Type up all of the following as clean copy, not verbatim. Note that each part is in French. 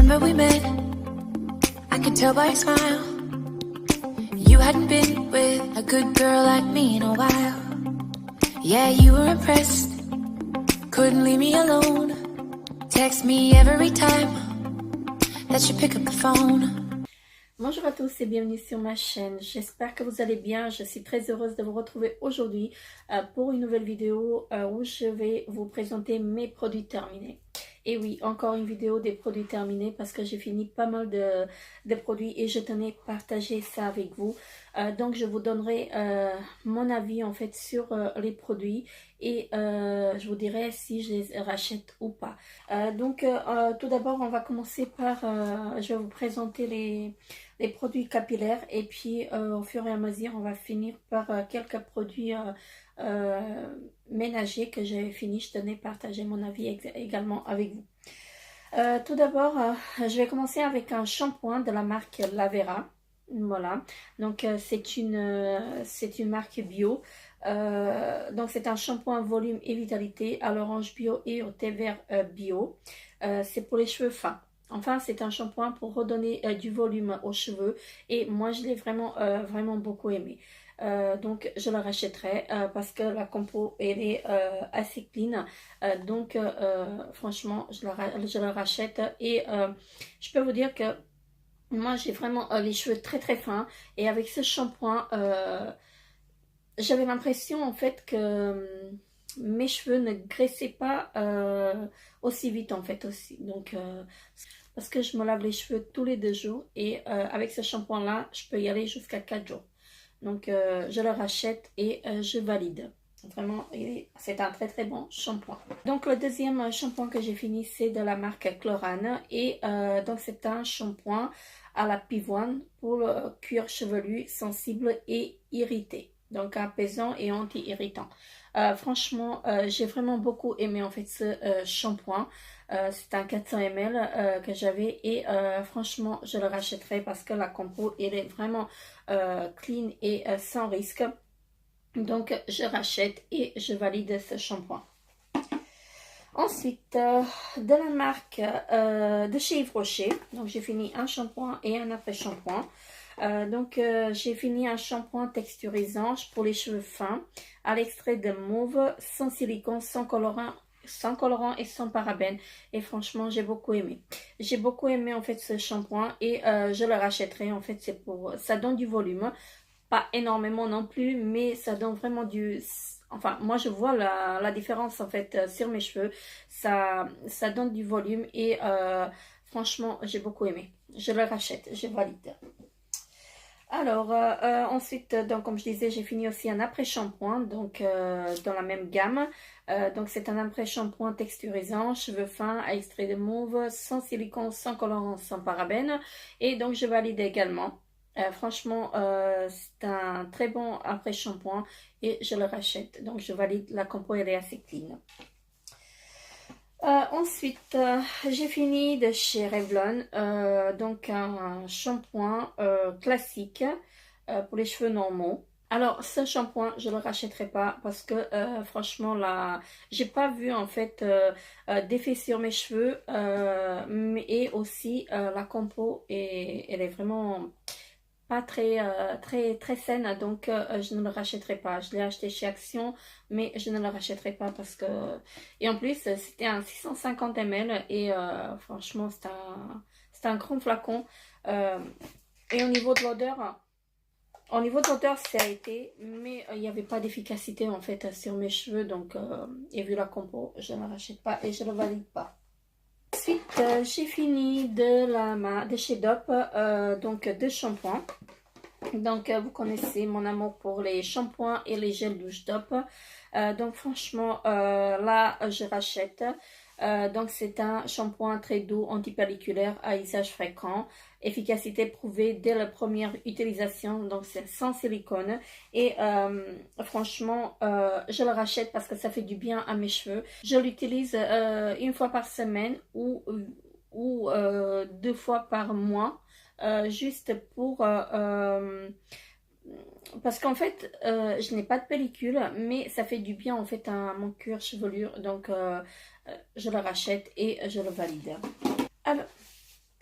Remember we met, I could tell by your smile. You hadn't been with a good girl like me in a while. Yeah, you were impressed, couldn't leave me alone. Text me every time that you pick up the phone. Bonjour à tous et bienvenue sur ma chaîne, j'espère que vous allez bien. Je suis très heureuse de vous retrouver aujourd'hui pour une nouvelle vidéo où je vais vous présenter mes produits terminés. Et oui, encore une vidéo des produits terminés parce que j'ai fini pas mal de produits et je tenais à partager ça avec vous. Donc je vous donnerai mon avis en fait sur les produits et je vous dirai si je les rachète ou pas. Tout d'abord on va commencer par, je vais vous présenter les produits capillaires et puis au fur et à mesure on va finir par quelques produits ménagers que j'ai fini. Je tenais à partager mon avis également avec vous. Tout d'abord je vais commencer avec un shampoing de la marque Lavera. Voilà, donc c'est une marque bio. Donc c'est un shampoing volume et vitalité à l'orange bio et au thé vert bio. C'est pour les cheveux fins. Enfin, c'est un shampoing pour redonner du volume aux cheveux et moi je l'ai vraiment beaucoup aimé. Donc je le rachèterai parce que la compo elle est assez clean. Franchement je le rachète et je peux vous dire que moi j'ai vraiment les cheveux très fins et avec ce shampoing j'avais l'impression en fait que mes cheveux ne graissaient pas aussi vite en fait aussi. Donc parce que je me lave les cheveux tous les 2 jours et avec ce shampoing là je peux y aller jusqu'à 4 jours. Donc je le rachète et je valide. Vraiment, c'est un très bon shampoing. Donc le deuxième shampoing que j'ai fini, c'est de la marque Chlorane. Et donc c'est un shampoing à la pivoine pour le cuir chevelu sensible et irrité. Donc apaisant et anti-irritant. Franchement, j'ai vraiment beaucoup aimé en fait ce shampoing. C'est un 400 ml que j'avais et franchement je le rachèterai parce que la compo elle est vraiment clean et sans risque. Donc je rachète et je valide ce shampoing. Ensuite de la marque de chez Yves Rocher, donc j'ai fini un shampoing et un après shampoing. J'ai fini un shampoing texturisant pour les cheveux fins à l'extrait de mauve, sans silicone, sans colorant et sans parabènes. Et franchement j'ai beaucoup aimé en fait ce shampoing et je le rachèterai. En fait c'est pour, ça donne du volume, pas énormément non plus, mais ça donne vraiment du... Enfin, moi je vois la différence en fait sur mes cheveux. Ça donne du volume et franchement j'ai beaucoup aimé. Je le rachète, je valide. Alors ensuite, donc comme je disais, j'ai fini aussi un après shampoing, donc dans la même gamme. Donc c'est un après shampoing texturisant, cheveux fins à extrait de mauve, sans silicone, sans colorant, sans parabènes. Et donc je valide également. Franchement, c'est un très bon après shampoing et je le rachète. Donc je valide, la compo elle est assez clean. Ensuite, j'ai fini de chez Revlon, donc un shampoing classique pour les cheveux normaux. Alors ce shampoing je le rachèterai pas parce que franchement là j'ai pas vu en fait d'effet sur mes cheveux, et aussi la compo elle est vraiment pas très saine, donc je ne le rachèterai pas. Je l'ai acheté chez Action mais je ne le rachèterai pas parce que, et en plus c'était un 650 ml et franchement c'est un grand flacon et au niveau de l'odeur ça a été, mais il n'y avait pas d'efficacité en fait sur mes cheveux, donc et vu la compo je ne le rachète pas et je ne le valide pas. Ensuite, j'ai fini de chez Dove, donc 2 shampoings. Donc, vous connaissez mon amour pour les shampoings et les gels douche Dove. Donc, franchement, là, je rachète. Donc, c'est un shampoing très doux, antipelliculaire à usage fréquent. Efficacité prouvée dès la première utilisation. Donc, c'est sans silicone. Et franchement, je le rachète parce que ça fait du bien à mes cheveux. Je l'utilise une fois par semaine ou 2 fois par mois. Juste pour... parce qu'en fait, je n'ai pas de pellicule, mais ça fait du bien en fait à mon cuir chevelu. Donc, je le rachète et je le valide.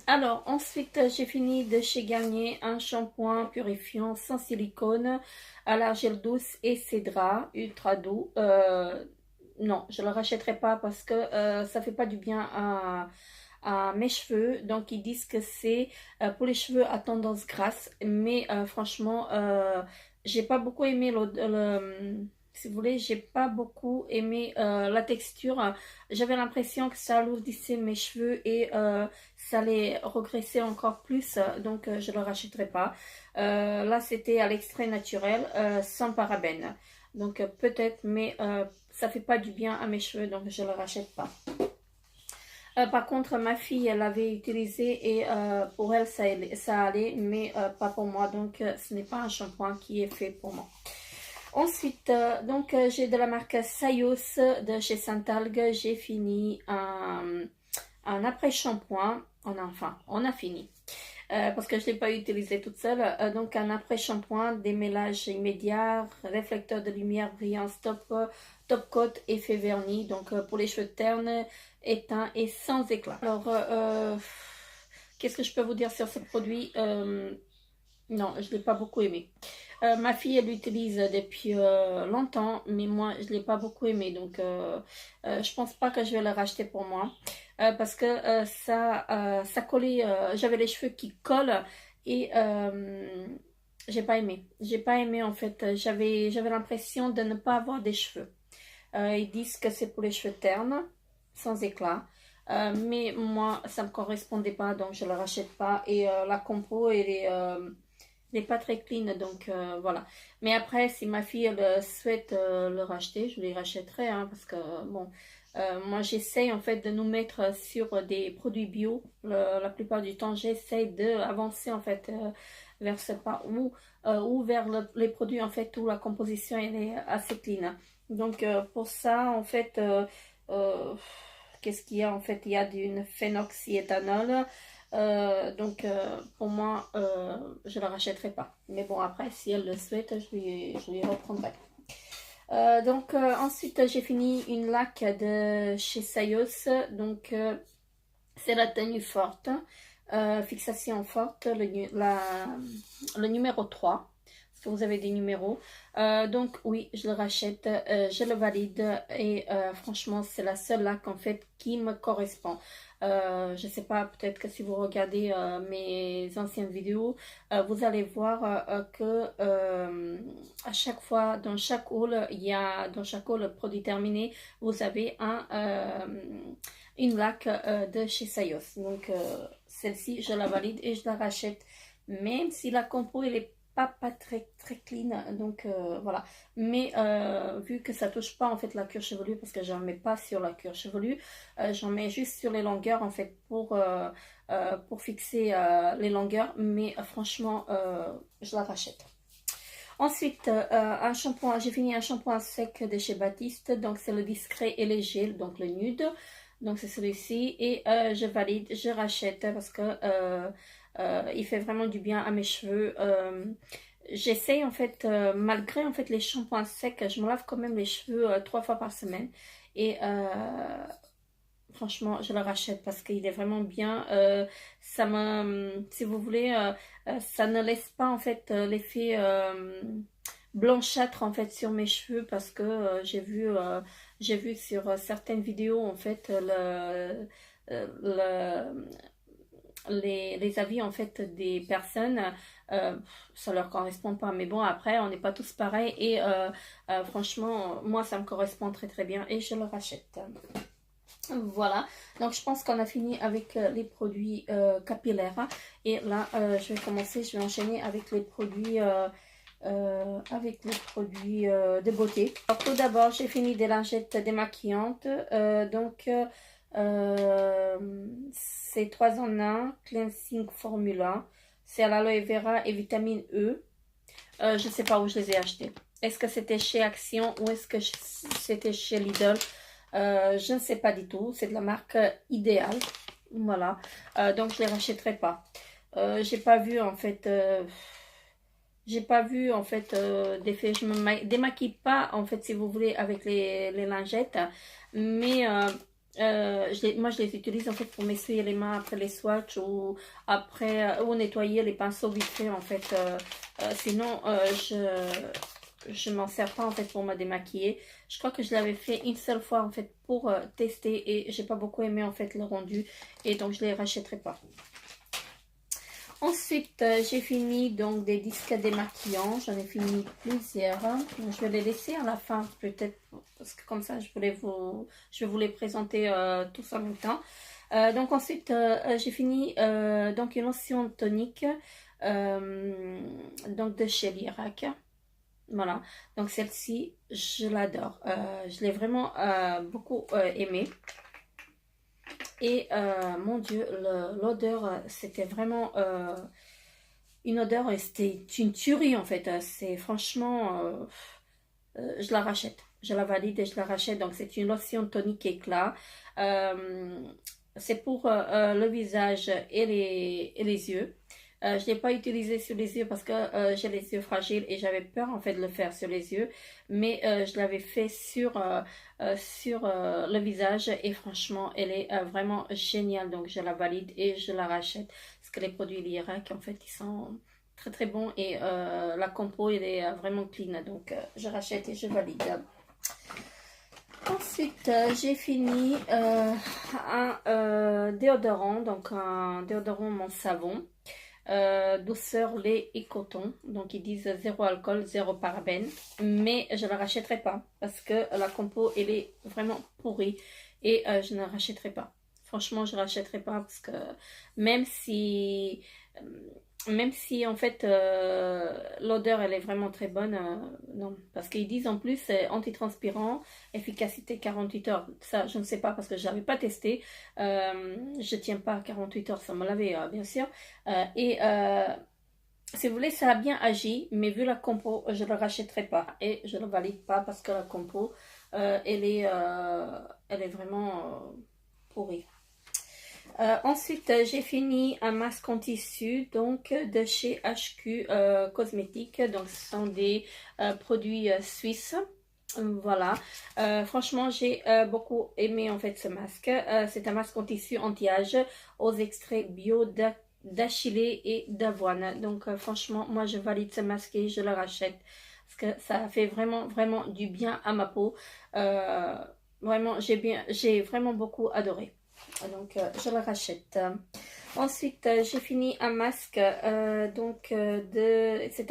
Alors, ensuite, j'ai fini de chez Garnier un shampoing purifiant sans silicone à l'argile douce et cédra, ultra doux. Non, je ne le rachèterai pas parce que ça fait pas du bien à mes cheveux. Donc, ils disent que c'est pour les cheveux à tendance grasse. Mais franchement, j'ai pas beaucoup aimé si vous voulez, j'ai pas beaucoup aimé la texture. J'avais l'impression que ça alourdissait mes cheveux et ça les regraissait encore plus. Donc, je ne le rachèterai pas. Là, c'était à l'extrait naturel, sans parabènes. Donc, peut-être, mais ça fait pas du bien à mes cheveux. Donc, je ne le rachète pas. Par contre, ma fille, elle l'avait utilisé et pour elle, ça allait, mais pas pour moi. Donc, ce n'est pas un shampoing qui est fait pour moi. Ensuite, j'ai de la marque Sayos de chez Santalg. J'ai fini un après-shampoing. On a fini. Parce que je ne l'ai pas utilisé toute seule. Donc, un après-shampoing, démêlage immédiat, réflecteur de lumière brillant, top coat, effet vernis. Donc, pour les cheveux ternes, éteints et sans éclat. Alors, qu'est-ce que je peux vous dire sur ce produit? Non, je ne l'ai pas beaucoup aimé. Ma fille, elle l'utilise depuis longtemps, mais moi, je ne l'ai pas beaucoup aimé. Donc, je pense pas que je vais le racheter pour moi. Parce que ça collait, j'avais les cheveux qui collent et j'ai pas aimé. J'ai pas aimé en fait. J'avais l'impression de ne pas avoir des cheveux. Ils disent que c'est pour les cheveux ternes, sans éclat. Mais moi, ça me correspondait pas, donc je le rachète pas. Et la compo, elle n'est pas très clean, donc voilà. Mais après, si ma fille elle souhaite le racheter, je lui rachèterai, hein, parce que bon, moi j'essaye en fait de nous mettre sur des produits bio. La plupart du temps, j'essaye d'avancer en fait vers ce pas ou vers les produits en fait où la composition elle est assez clean. Donc pour ça, en fait, qu'est-ce qu'il y a en fait? Il y a du phénoxyéthanol. Pour moi, je ne la rachèterai pas. Mais bon, après, si elle le souhaite, je lui reprendrai. Ensuite, j'ai fini une laque de chez Sayos. Donc, c'est la tenue forte. Fixation forte, le numéro 3. Parce que vous avez des numéros. Donc, oui, je le rachète. Je le valide. Et franchement, c'est la seule laque, en fait, qui me correspond. Je ne sais pas, peut-être que si vous regardez mes anciennes vidéos, vous allez voir que à chaque fois, dans chaque haul, dans chaque haul produit terminé, vous avez une laque de chez Sayos. Donc, celle-ci, je la valide et je la rachète, même si la compo, elle est pas très clean, donc voilà. Mais vu que ça touche pas en fait la cuir chevelue, parce que j'en mets pas sur la cuir chevelue, j'en mets juste sur les longueurs en fait pour fixer les longueurs, mais franchement je la rachète. Ensuite, un shampoing, j'ai fini un shampoing sec de chez Baptiste, donc c'est le discret et léger, donc le nude, donc c'est celui-ci, et je valide, je rachète parce que il fait vraiment du bien à mes cheveux. J'essaye en fait, malgré en fait les shampoings secs, je me lave quand même les cheveux 3 fois par semaine. Et franchement, je le rachète parce qu'il est vraiment bien. Si vous voulez, ça ne laisse pas en fait l'effet blanchâtre en fait sur mes cheveux parce que j'ai vu sur certaines vidéos en fait les avis en fait des personnes, ça leur correspond pas, mais bon, après on n'est pas tous pareils et franchement moi ça me correspond très bien et je le rachète. Voilà, donc je pense qu'on a fini avec les produits capillaires et là je vais enchaîner avec les produits de beauté. Alors, tout d'abord, j'ai fini des lingettes démaquillantes. C'est 3 en 1, Cleansing Formula. C'est à l'aloe vera et vitamine E. Je ne sais pas où je les ai achetés. Est-ce que c'était chez Action ou est-ce que c'était chez Lidl? Je ne sais pas du tout. C'est de la marque Idéal. Voilà. Donc, je ne les rachèterai pas. J'ai pas vu en fait... d'effet. Je me démaquille pas en fait si vous voulez avec les lingettes, mais Moi, je les utilise en fait pour m'essuyer les mains après les swatchs ou après ou nettoyer les pinceaux vite fait en fait. Sinon, je m'en sers pas en fait pour me démaquiller. Je crois que je l'avais fait une seule fois en fait pour tester et j'ai pas beaucoup aimé en fait le rendu et donc je les rachèterai pas. Ensuite, j'ai fini donc des disques démaquillants. J'en ai fini plusieurs. Je vais les laisser à la fin peut-être parce que comme ça je vais vous les présenter tous en même temps. Donc ensuite, j'ai fini donc une lotion tonique donc de chez Lirac. Voilà, donc celle-ci, je l'adore. Je l'ai vraiment beaucoup aimée. Et mon Dieu, l'odeur, c'était vraiment une odeur, c'était une tuerie en fait. C'est franchement, je la rachète. Je la valide et je la rachète. Donc c'est une lotion tonique éclat. C'est pour le visage et les yeux. Je ne l'ai pas utilisé sur les yeux parce que j'ai les yeux fragiles et j'avais peur en fait de le faire sur les yeux. Mais je l'avais fait sur le visage et franchement elle est vraiment géniale. Donc je la valide et je la rachète. Parce que les produits Lirac en fait ils sont très très bons et la compo elle est vraiment clean. Donc je rachète et je valide. Ensuite, j'ai fini un déodorant, donc un déodorant mon savon. Douceur, lait et coton. Donc ils disent zéro alcool, zéro parabène. Mais je ne la rachèterai pas parce que la compo elle est vraiment pourrie et je ne la rachèterai pas. Franchement, je ne rachèterai pas parce que même si en fait l'odeur elle est vraiment très bonne, non. Parce qu'ils disent en plus antitranspirant, efficacité 48 heures. Ça, je ne sais pas parce que je n'avais pas testé. Je tiens pas à 48 heures sans me laver, bien sûr. Si vous voulez, ça a bien agi, mais vu la compo, je ne le rachèterai pas et je ne le valide pas parce que la compo, elle est vraiment pourrie. Ensuite, j'ai fini un masque en tissu donc de chez HQ Cosmétiques. Donc, ce sont des produits suisses. Voilà, franchement j'ai beaucoup aimé en fait ce masque. C'est un masque en tissu anti-âge aux extraits bio d'achillée et d'avoine. Donc franchement moi je valide ce masque et je le rachète parce que ça fait vraiment vraiment du bien à ma peau. Vraiment j'ai vraiment beaucoup adoré. Donc je le rachète. Ensuite, j'ai fini un masque, c'est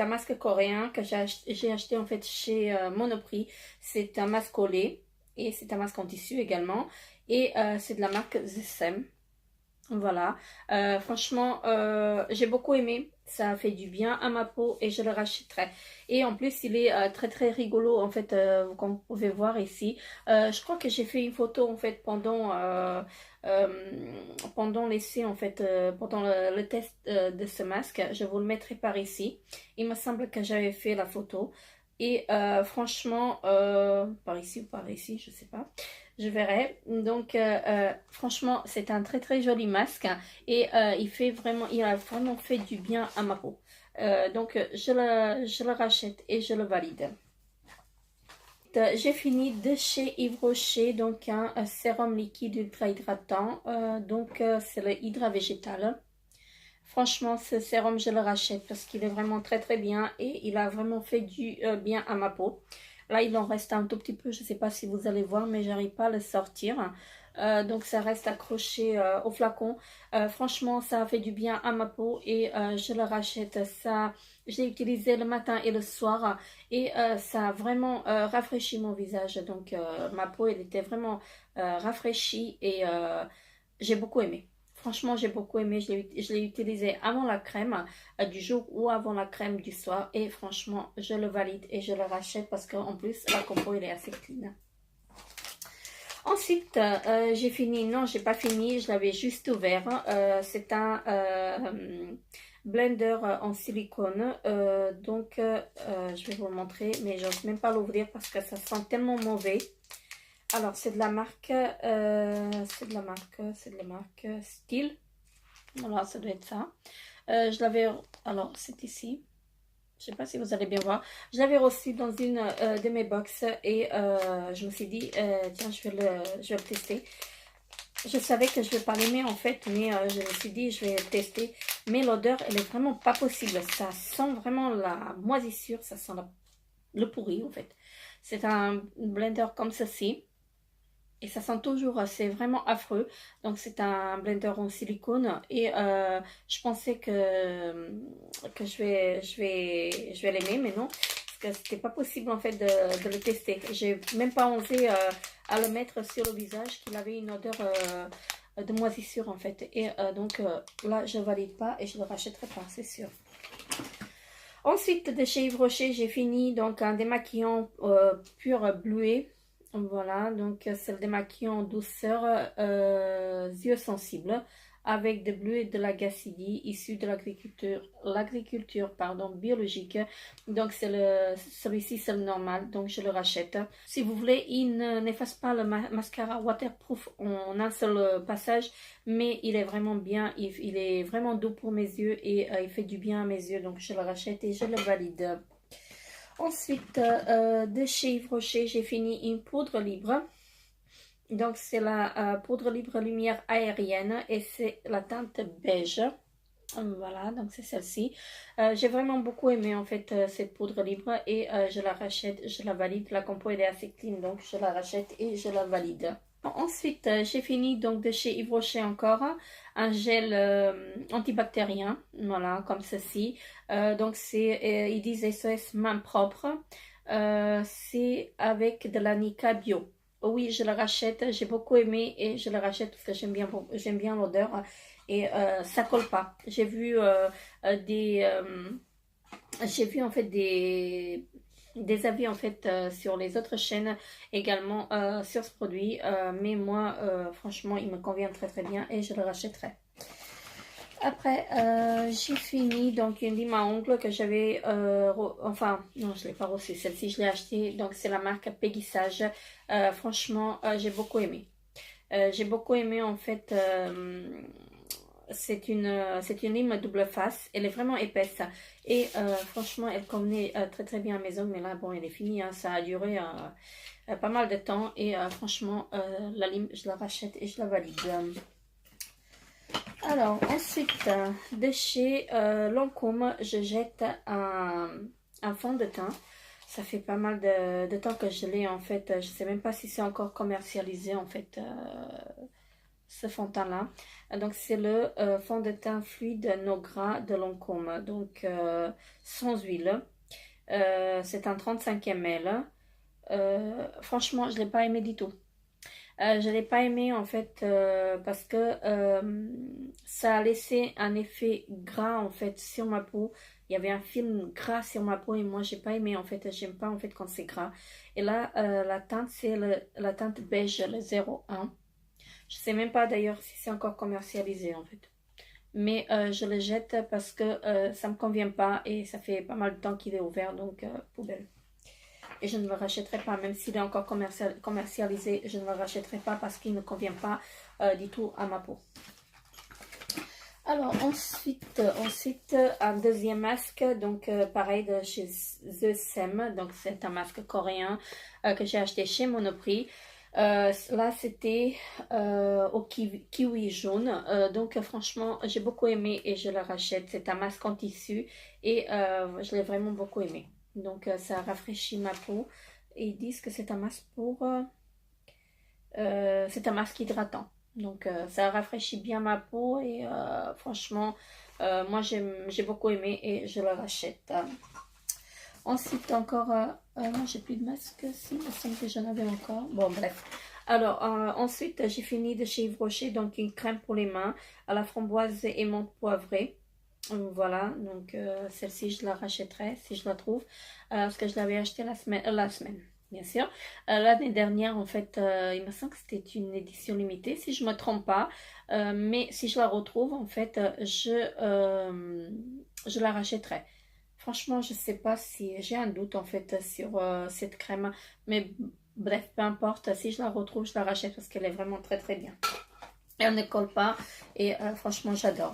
un masque coréen que j'ai acheté en fait chez Monoprix. C'est un masque au lait et c'est un masque en tissu également. Et c'est de la marque Zesem. Voilà, franchement, j'ai beaucoup aimé. Ça a fait du bien à ma peau et je le rachèterai. Et en plus, il est très très rigolo en fait, comme vous pouvez voir ici. Je crois que j'ai fait une photo en fait pendant l'essai en fait, pendant le test de ce masque. Je vous le mettrai par ici. Il me semble que j'avais fait la photo. Et franchement, par ici ou par ici, je sais pas. Je verrai. Donc, franchement, c'est un très très joli masque et il a vraiment fait du bien à ma peau. Donc, je le rachète et je le valide. J'ai fini de chez Yves Rocher, donc un sérum liquide ultra hydratant. C'est le Hydra Végétal. Franchement, ce sérum, je le rachète parce qu'il est vraiment très très bien et il a vraiment fait du bien à ma peau. Là, il en reste un tout petit peu. Je ne sais pas si vous allez voir, mais j'arrive pas à le sortir. Donc, ça reste accroché au flacon. Franchement, ça a fait du bien à ma peau et je le rachète. Ça, je l'ai utilisé le matin et le soir et ça a vraiment rafraîchi mon visage. Donc, ma peau, elle était vraiment rafraîchie et j'ai beaucoup aimé. Franchement, j'ai beaucoup aimé. Je l'ai utilisé avant la crème du jour ou avant la crème du soir. Et franchement, je le valide et je le rachète parce qu'en plus, la compo, elle est assez clean. Ensuite, j'ai fini. Non, j'ai pas fini. Je l'avais juste ouvert. C'est un blender en silicone. Je vais vous le montrer. Mais je n'ose même pas l'ouvrir parce que ça sent tellement mauvais. Alors, c'est de la marque Steel. Voilà, ça doit être ça. Je l'avais, alors c'est ici. Je sais pas si vous allez bien voir. Je l'avais reçu dans une de mes box et je me suis dit, tiens, je vais le tester. Je savais que je ne vais pas l'aimer en fait, mais je me suis dit je vais tester. Mais l'odeur, elle est vraiment pas possible. Ça sent vraiment la moisissure, ça sent le pourri en fait. C'est un blender comme ceci. Et ça sent toujours, c'est vraiment affreux. Donc c'est un blender en silicone. Et je pensais que je vais l'aimer, mais non. Parce que c'était pas possible en fait de le tester. J'ai même pas osé à le mettre sur le visage, qu'il avait une odeur de moisissure en fait. Et donc là, je valide pas et je le rachèterai pas, c'est sûr. Ensuite, de chez Yves Rocher, j'ai fini donc un démaquillant pur bleuet. Voilà, donc c'est le démaquillant en douceur yeux sensibles avec des bleus et de la gacidie issus de l'agriculture biologique. Donc celui-ci c'est le normal, donc je le rachète. Si vous voulez, il n'efface pas le mascara waterproof en un seul passage, mais il est vraiment bien, il est vraiment doux pour mes yeux et il fait du bien à mes yeux, donc je le rachète et je le valide. Ensuite, de chez Yves Rocher, j'ai fini une poudre libre. Donc, c'est la poudre libre lumière aérienne et c'est la teinte beige. Voilà, donc c'est celle-ci. J'ai vraiment beaucoup aimé en fait cette poudre libre et je la rachète, je la valide. La compo elle est assez clean, donc je la rachète et je la valide. Ensuite, j'ai fini donc de chez Yves Rocher encore un gel antibactérien, voilà, comme ceci. Donc c'est, ils disent SOS main propre. C'est avec de la Nika Bio. Oui, je le rachète, j'ai beaucoup aimé et je le rachète parce que j'aime bien l'odeur et ça colle pas. J'ai vu en fait des avis en fait sur les autres chaînes également sur ce produit, mais moi franchement il me convient très très bien et je le rachèterai. Après j'ai fini donc une lime à ongles que j'avais enfin non, je l'ai pas reçue, celle-ci je l'ai achetée, donc c'est la marque Peggy Sage. Franchement j'ai beaucoup aimé. J'ai beaucoup aimé en fait. C'est une lime double face, elle est vraiment épaisse et franchement elle convenait très très bien à mes ongles, mais là bon elle est finie, hein, ça a duré pas mal de temps et franchement la lime je la rachète et je la valide. Alors ensuite de chez Lancôme je jette un fond de teint. Ça fait pas mal de temps que je l'ai en fait, je sais même pas si c'est encore commercialisé en fait. Ce fond de teint là, donc c'est le fond de teint fluide no gras de Lancôme, donc sans huile. C'est un 35 ml. Franchement je l'ai pas aimé du tout. Je l'ai pas aimé en fait parce que ça a laissé un effet gras en fait sur ma peau. Il y avait un film gras sur ma peau et moi j'ai pas aimé en fait. J'aime pas en fait quand c'est gras. Et là la teinte c'est la teinte beige, le 01. Je sais même pas d'ailleurs si c'est encore commercialisé en fait. Mais je le jette parce que ça me convient pas et ça fait pas mal de temps qu'il est ouvert, donc poubelle. Et je ne le rachèterai pas, même s'il est encore commercialisé, je ne le rachèterai pas parce qu'il ne convient pas du tout à ma peau. Alors ensuite un deuxième masque, donc pareil de chez The Sem, donc c'est un masque coréen que j'ai acheté chez Monoprix. Là c'était au kiwi jaune, donc franchement j'ai beaucoup aimé et je le rachète. C'est un masque en tissu et je l'ai vraiment beaucoup aimé, donc ça rafraîchit ma peau et ils disent que c'est un masque c'est un masque hydratant, donc ça rafraîchit bien ma peau et franchement moi j'ai beaucoup aimé et je le rachète. Ensuite encore, non j'ai plus de masque, si, il me semble que j'en avais encore, bon bref. Alors ensuite j'ai fini de chez Yves Rocher, donc une crème pour les mains à la framboise et menthe poivrée. Voilà, donc celle-ci je la rachèterai si je la trouve, parce que je l'avais achetée la semaine, bien sûr. L'année dernière en fait, il me semble que c'était une édition limitée si je ne me trompe pas, mais si je la retrouve en fait, je la rachèterai. Franchement, je sais pas si j'ai un doute en fait sur cette crème, mais bref, peu importe. Si je la retrouve, je la rachète parce qu'elle est vraiment très très bien. Elle ne colle pas et franchement, j'adore.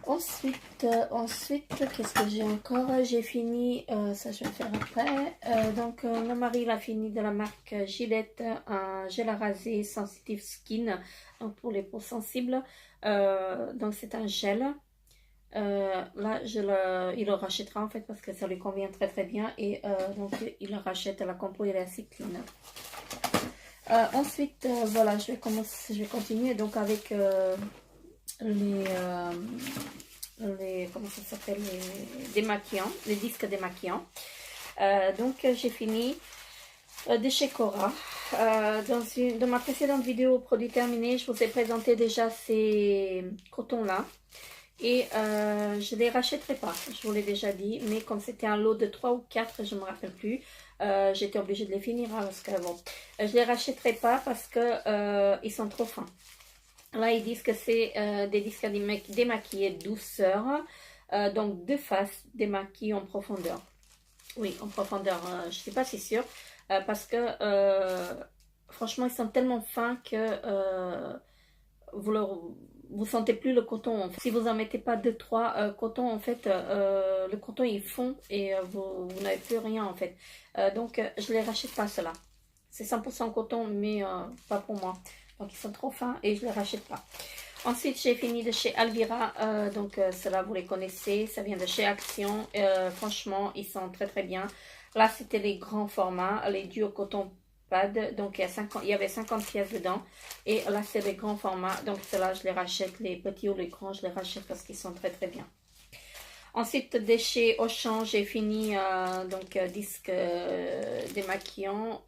Ensuite, qu'est-ce que j'ai encore? J'ai fini, ça je vais le faire après. Donc, mon mari il a fini de la marque Gillette, un gel à raser Sensitive Skin, donc pour les peaux sensibles. Donc, c'est un gel. Là, il le rachètera en fait parce que ça lui convient très très bien et donc il le rachète. La compo elle est assez clean. Ensuite, voilà, je vais continuer donc avec comment ça s'appelle, les démaquillants, les disques démaquillants. Donc j'ai fini de chez Cora. Dans ma précédente vidéo produit terminé, je vous ai présenté déjà ces cotons là. Et je ne les rachèterai pas, je vous l'ai déjà dit, mais comme c'était un lot de 3 ou 4, je ne me rappelle plus, j'étais obligée de les finir hein, parce que bon, je ne les rachèterai pas parce que ils sont trop fins. Là, ils disent que c'est des disques démaquillés douceur, donc deux faces démaquillées en profondeur. Oui, en profondeur, je ne suis pas si sûre parce que franchement, ils sont tellement fins que vous sentez plus le coton en fait. Si vous en mettez pas 2-3 cotons en fait, le coton il fond et vous n'avez plus rien en fait. Donc je les rachète pas ceux-là. C'est 100% coton mais pas pour moi. Donc ils sont trop fins et je les rachète pas. Ensuite j'ai fini de chez Alvira. Donc ceux-là vous les connaissez. Ça vient de chez Action. Franchement ils sont très très bien. Là c'était les grands formats, les duo coton. Donc il y avait 50 pièces dedans et là c'est les grands formats, donc ceux-là je les rachète, les petits ou les grands je les rachète parce qu'ils sont très très bien. Ensuite de chez Auchan j'ai fini disque démaquillant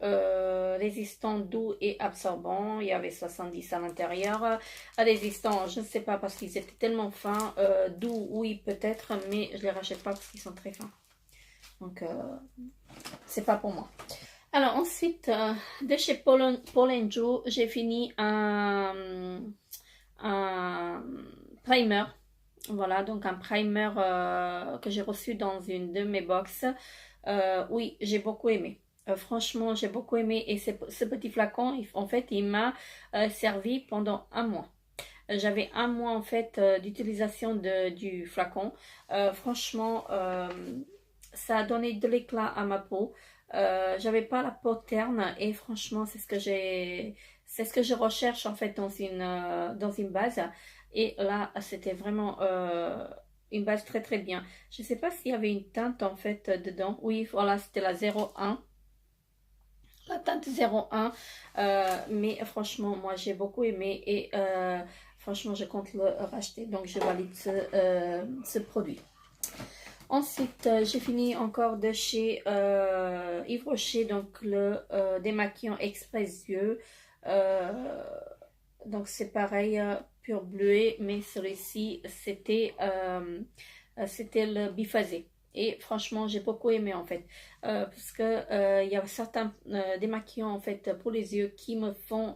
résistant, doux et absorbant. Il y avait 70 à l'intérieur. Résistant je ne sais pas parce qu'ils étaient tellement fins. Doux oui peut-être mais je les rachète pas parce qu'ils sont très fins, donc c'est pas pour moi. Alors ensuite, de chez Paul Joe, j'ai fini un primer. Voilà, donc un primer que j'ai reçu dans une de mes box. Oui, j'ai beaucoup aimé. Franchement, j'ai beaucoup aimé. Et ce petit flacon, en fait, il m'a servi pendant un mois. J'avais un mois en fait d'utilisation du flacon. Franchement, ça a donné de l'éclat à ma peau. J'avais pas la peau terne et franchement c'est ce que je recherche en fait dans une base. Et là c'était vraiment une base très très bien. Je sais pas s'il y avait une teinte en fait dedans. Oui voilà, c'était la 01, la teinte 01. Mais franchement moi j'ai beaucoup aimé et franchement je compte le racheter, donc je valide ce produit. Ensuite, j'ai fini encore de chez Yves Rocher, donc le démaquillant express yeux. Donc c'est pareil, pur bleuet, mais celui-ci c'était le biphasé. Et franchement, j'ai beaucoup aimé en fait, parce que il y a certains démaquillants en fait pour les yeux qui me font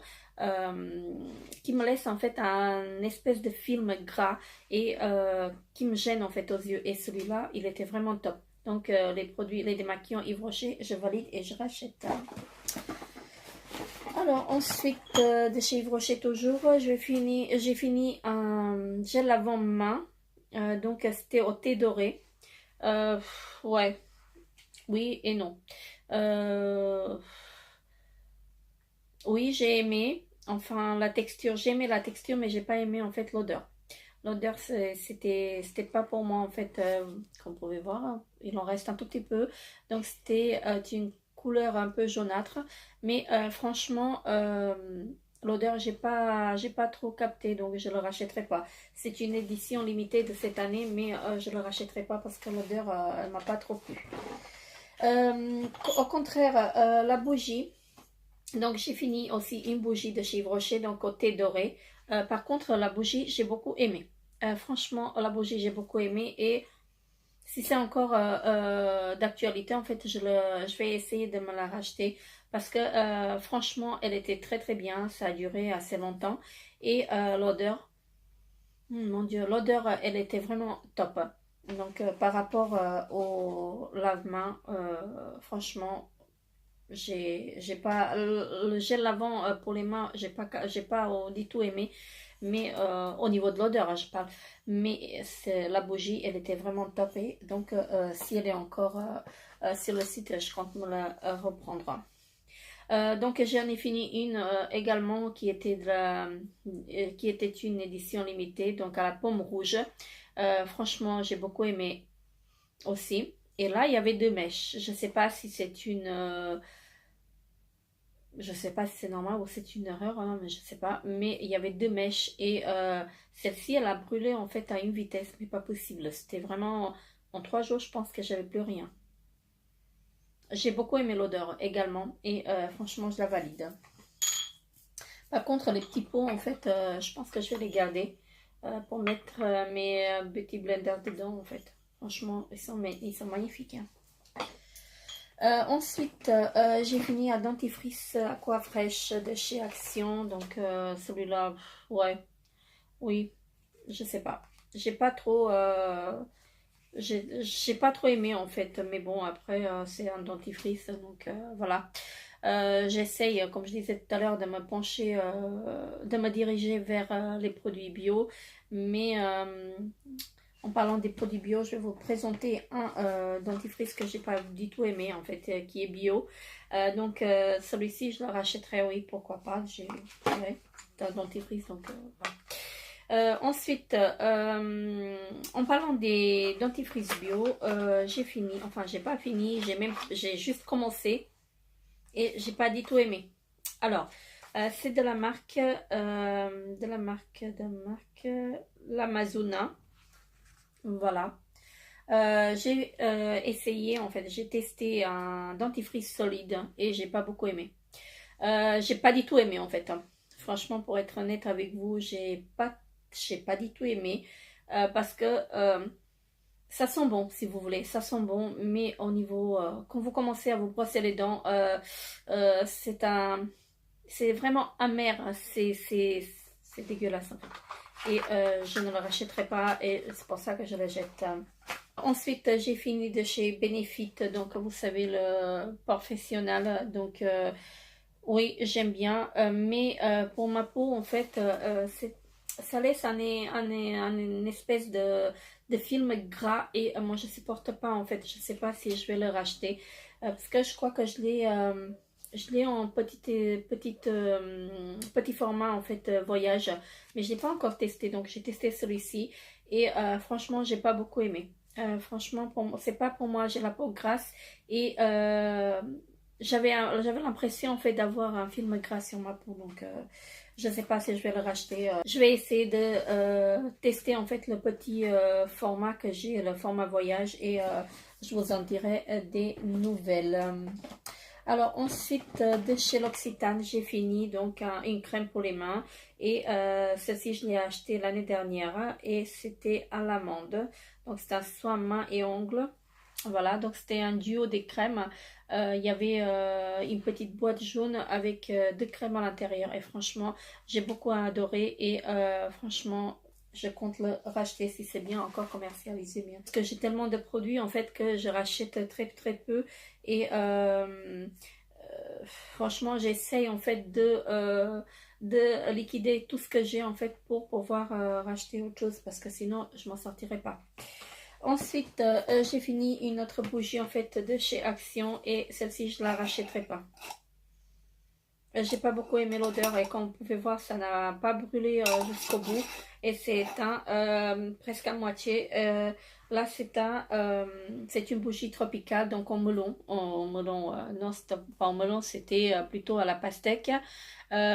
qui me laisse en fait un espèce de film gras et qui me gêne en fait aux yeux. Et celui-là, il était vraiment top. Donc les démaquillants Yves Rocher, je valide et je rachète. Alors ensuite, de chez Yves Rocher toujours, j'ai fini un gel lavant-main. Donc c'était au thé doré. Ouais, oui et non. Oui, j'ai aimé. Enfin, la texture, j'ai aimé la texture, mais j'ai pas aimé en fait l'odeur. L'odeur, c'était pas pour moi en fait, comme vous pouvez voir, hein. Il en reste un tout petit peu. Donc c'était une couleur un peu jaunâtre. Mais franchement, l'odeur, j'ai pas trop capté, donc je le rachèterai pas. C'est une édition limitée de cette année, mais je le rachèterai pas parce que l'odeur, elle m'a pas trop plu. Au contraire, la bougie. Donc j'ai fini aussi une bougie de chez Yves Rocher, donc côté doré. Par contre la bougie j'ai beaucoup aimé. Franchement la bougie j'ai beaucoup aimé et si c'est encore d'actualité en fait je vais essayer de me la racheter parce que franchement elle était très très bien, ça a duré assez longtemps et l'odeur, mon dieu, l'odeur elle était vraiment top. Donc par rapport au lave-main, franchement j'ai pas le gel lavant pour les mains, j'ai pas du tout aimé, mais au niveau de l'odeur, hein, je parle. Mais la bougie, elle était vraiment topée. Donc, si elle est encore sur le site, je compte me la reprendre. Donc j'en ai fini une également qui était une édition limitée, donc à la pomme rouge. Franchement, j'ai beaucoup aimé aussi. Et là, il y avait deux mèches. Je sais pas si c'est je sais pas si c'est normal ou c'est une erreur, hein, mais je sais pas. Mais il y avait deux mèches et celle-ci, elle a brûlé en fait à une vitesse, mais pas possible. C'était vraiment en 3 jours, je pense que j'avais plus rien. J'ai beaucoup aimé l'odeur également et franchement, je la valide. Par contre, les petits pots, en fait, je pense que je vais les garder pour mettre mes petits blenders dedans, en fait. Franchement, ils sont magnifiques, hein. Ensuite, j'ai fini un dentifrice Aquafresh de chez Action. Donc, celui-là, ouais, oui, je sais pas. J'ai pas trop aimé, en fait. Mais bon, après, c'est un dentifrice, donc voilà. J'essaye, comme je disais tout à l'heure, de me pencher, de me diriger vers les produits bio. Mais en parlant des produits bio, je vais vous présenter un dentifrice que j'ai pas du tout aimé, en fait, qui est bio. Donc, celui-ci, je le rachèterai, oui, pourquoi pas. Ouais, c'est un dentifrice, donc voilà. Ensuite, en parlant des dentifrices bio, j'ai fini, enfin, j'ai pas fini, j'ai juste commencé. Et j'ai pas du tout aimé. Alors, c'est de la marque, l'Amazona. Voilà. J'ai essayé, en fait, j'ai testé un dentifrice solide et j'ai pas beaucoup aimé. J'ai pas du tout aimé, en fait, hein. Franchement, pour être honnête avec vous, j'ai pas du tout aimé parce que ça sent bon, si vous voulez, ça sent bon, mais au niveau, quand vous commencez à vous brosser les dents, c'est vraiment amer, hein. C'est dégueulasse en fait. Et je ne le rachèterai pas et c'est pour ça que je le jette. Ensuite, j'ai fini de chez Benefit, donc vous savez, le professionnel, donc oui, j'aime bien, mais pour ma peau, en fait, ça laisse une espèce de film gras et moi je supporte pas en fait. Je sais pas si je vais le racheter parce que je crois que je l'ai en petit format en fait voyage, mais je l'ai pas encore testé, donc j'ai testé celui-ci et franchement j'ai pas beaucoup aimé. Franchement, c'est pas pour moi, j'ai la peau grasse et j'avais l'impression en fait d'avoir un film gras sur ma peau, donc je ne sais pas si je vais le racheter. Je vais essayer de tester en fait le petit format que j'ai, le format voyage, et je vous en dirai des nouvelles. Alors ensuite, de chez L'Occitane, j'ai fini donc une crème pour les mains et celle-ci je l'ai achetée l'année dernière et c'était à l'amande. Donc c'est un soin mains et ongles. Voilà, donc c'était un duo des crèmes. Il y avait une petite boîte jaune avec deux crèmes à l'intérieur. Et franchement, j'ai beaucoup adoré. Et franchement, je compte le racheter si c'est bien encore commercialisé bien. Parce que j'ai tellement de produits en fait que je rachète très très peu. Et franchement, j'essaye en fait de liquider tout ce que j'ai en fait pour pouvoir racheter autre chose. Parce que sinon, je m'en sortirai pas. Ensuite, j'ai fini une autre bougie en fait de chez Action et celle-ci je la rachèterai pas. J'ai pas beaucoup aimé l'odeur et comme vous pouvez voir ça n'a pas brûlé jusqu'au bout et c'est éteint presque à moitié. Là c'est une bougie tropicale donc non c'était pas en melon, c'était plutôt à la pastèque.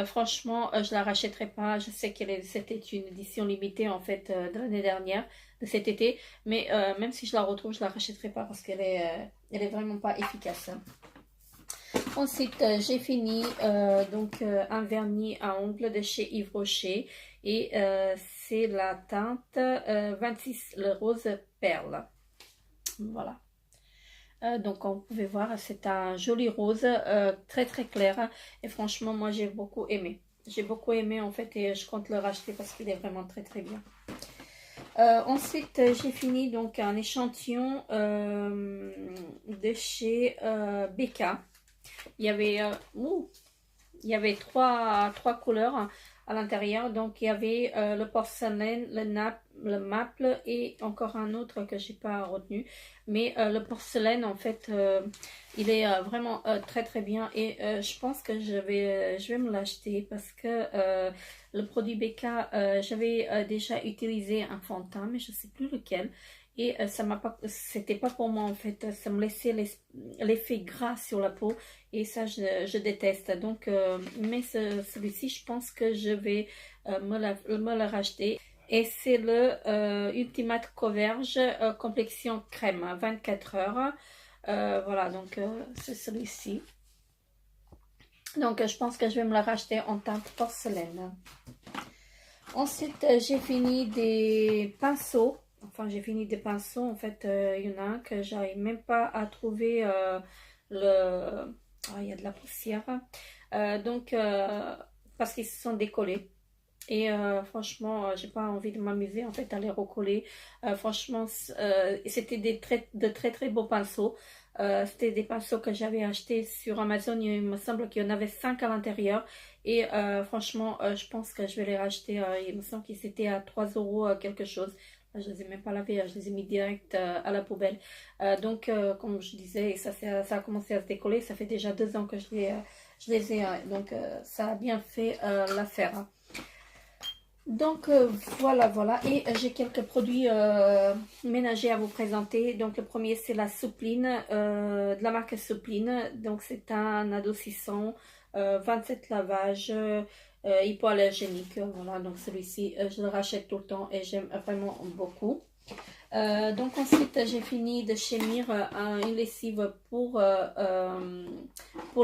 Franchement je la rachèterai pas, je sais que c'était une édition limitée en fait de l'année dernière, de cet été, mais même si je la retrouve je la rachèterai pas parce qu'elle elle est vraiment pas efficace. Ensuite, j'ai fini donc un vernis à ongles de chez Yves Rocher et c'est la teinte 26, le rose perle. Voilà. Donc, comme vous pouvez voir, c'est un joli rose très très clair et franchement, moi j'ai beaucoup aimé. J'ai beaucoup aimé en fait et je compte le racheter parce qu'il est vraiment très très bien. Ensuite, j'ai fini donc un échantillon de chez Becca. Il y avait trois couleurs à l'intérieur. Donc, il y avait le porcelaine, le maple et encore un autre que j'ai pas retenu. Mais le porcelaine, en fait, il est vraiment très très bien. Et je pense que je vais me l'acheter parce que le produit BK, j'avais déjà utilisé un fond de teint, mais je sais plus lequel. Et c'était pas pour moi en fait, ça me laissait l'effet gras sur la peau et ça je déteste. Donc, mais celui-ci, je pense que je vais me le racheter. Et c'est le Ultimate Coverage Complexion Crème, 24 heures. Voilà, donc c'est celui-ci. Donc, je pense que je vais me le racheter en teinte porcelaine. Ensuite, j'ai fini des pinceaux. Enfin, j'ai fini des pinceaux. En fait, il y en a un que j'arrive même pas à trouver il y a de la poussière. Parce qu'ils se sont décollés. Et franchement, j'ai pas envie de m'amuser en fait à les recoller. Franchement, c'était de très très beaux pinceaux. C'était des pinceaux que j'avais achetés sur Amazon. Il me semble qu'il y en avait 5 à l'intérieur. Et franchement, je pense que je vais les racheter. Il me semble qu'ils étaient à 3 € quelque chose. Je les ai même pas lavés, je les ai mis direct à la poubelle. Comme je disais, ça a commencé à se décoller. Ça fait déjà 2 ans que je les ai. Donc, ça a bien fait l'affaire. Donc voilà. Et j'ai quelques produits ménagers à vous présenter. Donc le premier, c'est la Soupline, de la marque Soupline. Donc c'est un adoucissant, 27 lavages, hypoallergénique. Voilà, donc celui-ci, je le rachète tout le temps et j'aime vraiment beaucoup. Donc ensuite, j'ai fini de chez Mir une lessive pour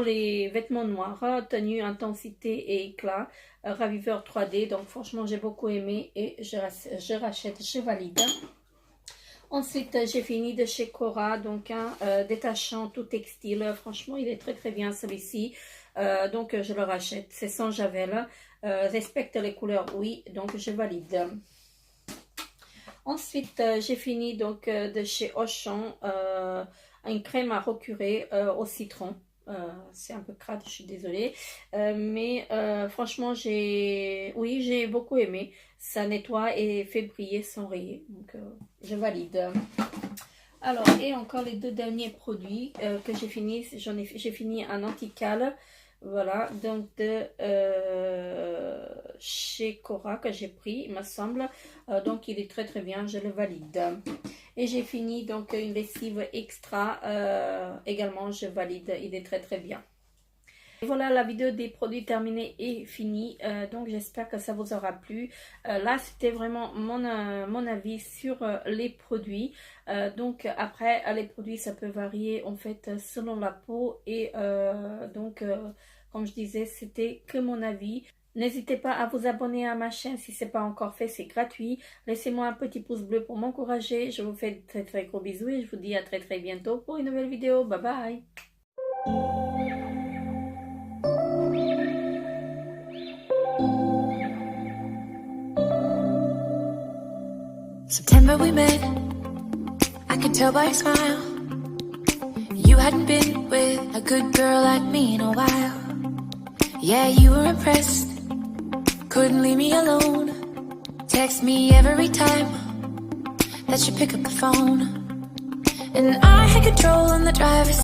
les vêtements noirs, tenue, intensité et éclat, raviveur 3D. Donc franchement, j'ai beaucoup aimé et je rachète, je valide. Ensuite, j'ai fini de chez Cora, donc un détachant tout textile. Franchement, il est très très bien celui-ci. Donc je le rachète. C'est sans javel. Respecte les couleurs, oui. Donc je valide. Ensuite, j'ai fini donc de chez Auchan une crème à recurer au citron. C'est un peu crade, je suis désolée. Mais franchement, j'ai beaucoup aimé. Ça nettoie et fait briller sans rayer. Donc, je valide. Alors, et encore les 2 derniers produits que j'ai fini. J'ai fini un anti-cale. Voilà, donc de chez Cora que j'ai pris, il me semble. Donc il est très très bien, je le valide. Et j'ai fini donc une lessive extra, également je valide, il est très très bien. Et voilà, la vidéo des produits terminée est finie. Donc j'espère que ça vous aura plu. Là c'était vraiment mon avis sur les produits. Donc après, les produits ça peut varier en fait selon la peau. Et comme je disais, c'était que mon avis. N'hésitez pas à vous abonner à ma chaîne si ce n'est pas encore fait, c'est gratuit. Laissez-moi un petit pouce bleu pour m'encourager. Je vous fais de très très gros bisous et je vous dis à très très bientôt pour une nouvelle vidéo. Bye bye. September we met, I could tell by your smile. You hadn't been with a good girl like me in a while. Yeah, you were impressed, couldn't leave me alone. Text me every time that you pick up the phone. And I had control on the driver's